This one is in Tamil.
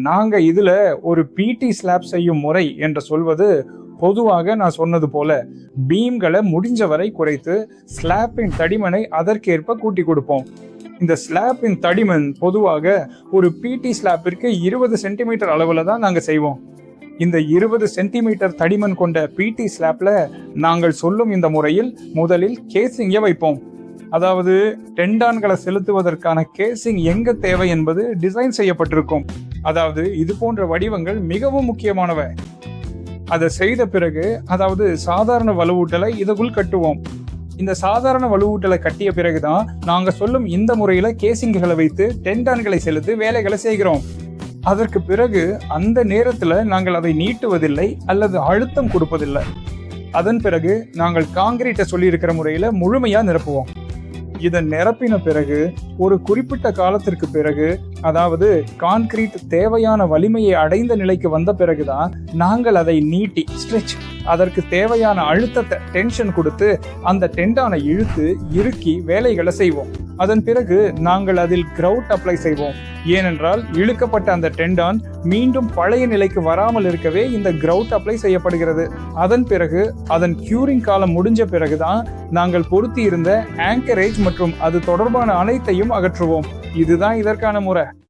நாங்க இதுல ஒரு பிடி ஸ்லாப் செய்யும் முறை என்று சொல்வது, பொதுவாக நான் சொன்னது போல பீம்களை முடிஞ்ச வரை குறைத்து ஸ்லாப்பின் தடிமனை அதற்கேற்ப கூட்டி கொடுப்போம். இந்த ஸ்லாப்பின் தடிமன் பொதுவாக ஒரு பிடி ஸ்லாப்பிற்கு 20 சென்டிமீட்டர் அளவுல தான் நாங்க செய்வோம். இந்த 20 சென்டிமீட்டர் தடிமன் கொண்ட பிடி ஸ்லாப்ல நாங்கள் சொல்லும் இந்த முறையில் முதலில் கேசிங்கை வைப்போம். அதாவது டெண்டான்களை செலுத்துவதற்கான கேசிங் எங்க தேவை என்பது டிசைன் செய்யப்பட்டிருக்கும். அதாவது இது போன்ற வடிவங்கள் மிகவும் முக்கியமானவை. அதை செய்த பிறகு, அதாவது சாதாரண வலுவூட்டலை இதுக்குள் கட்டுவோம். இந்த சாதாரண வலுவூட்டலை கட்டிய பிறகுதான் நாங்க சொல்லும் இந்த முறையில கேசிங்குகளை வைத்து டெண்டான்களை செலுத்தி வேலைகளை செய்கிறோம். அதற்கு பிறகு அந்த நேரத்துல நாங்கள் அதை நீட்டுவதில்லை அல்லது அழுத்தம் கொடுப்பதில்லை. அதன் பிறகு நாங்கள் காங்கிரீட்டை சொல்லியிருக்கிற முறையில முழுமையா நிரப்புவோம். இதை நிரப்பின பிறகு ஒரு குறிப்பிட்ட காலத்திற்கு பிறகு, அதாவது கான்கிரீட் தேவையான வலிமையை அடைந்த நிலைக்கு வந்த பிறகுதான் நாங்கள் அதை நீட்டி ஸ்ட்ரெச், அதற்கு தேவையான அழுத்தத்தை டென்ஷன் கொடுத்து அந்த டெண்டானை இழுத்து இறுக்கி வேலைகளை செய்வோம். அதன் பிறகு நாங்கள் அதில் கிரவுட் அப்ளை செய்வோம். ஏனென்றால் இழுக்கப்பட்ட அந்த டெண்டான் மீண்டும் பழைய நிலைக்கு வராமல் இருக்கவே இந்த கிரவுட் அப்ளை செய்யப்படுகிறது. அதன் பிறகு அதன் கியூரிங் காலம் முடிஞ்ச பிறகுதான் நாங்கள் பொருத்தி இருந்த ஆங்கரேஜ் மற்றும் அது தொடர்பான அனைத்தையும் அகற்றுவோம். இதுதான் இதற்கான முறை.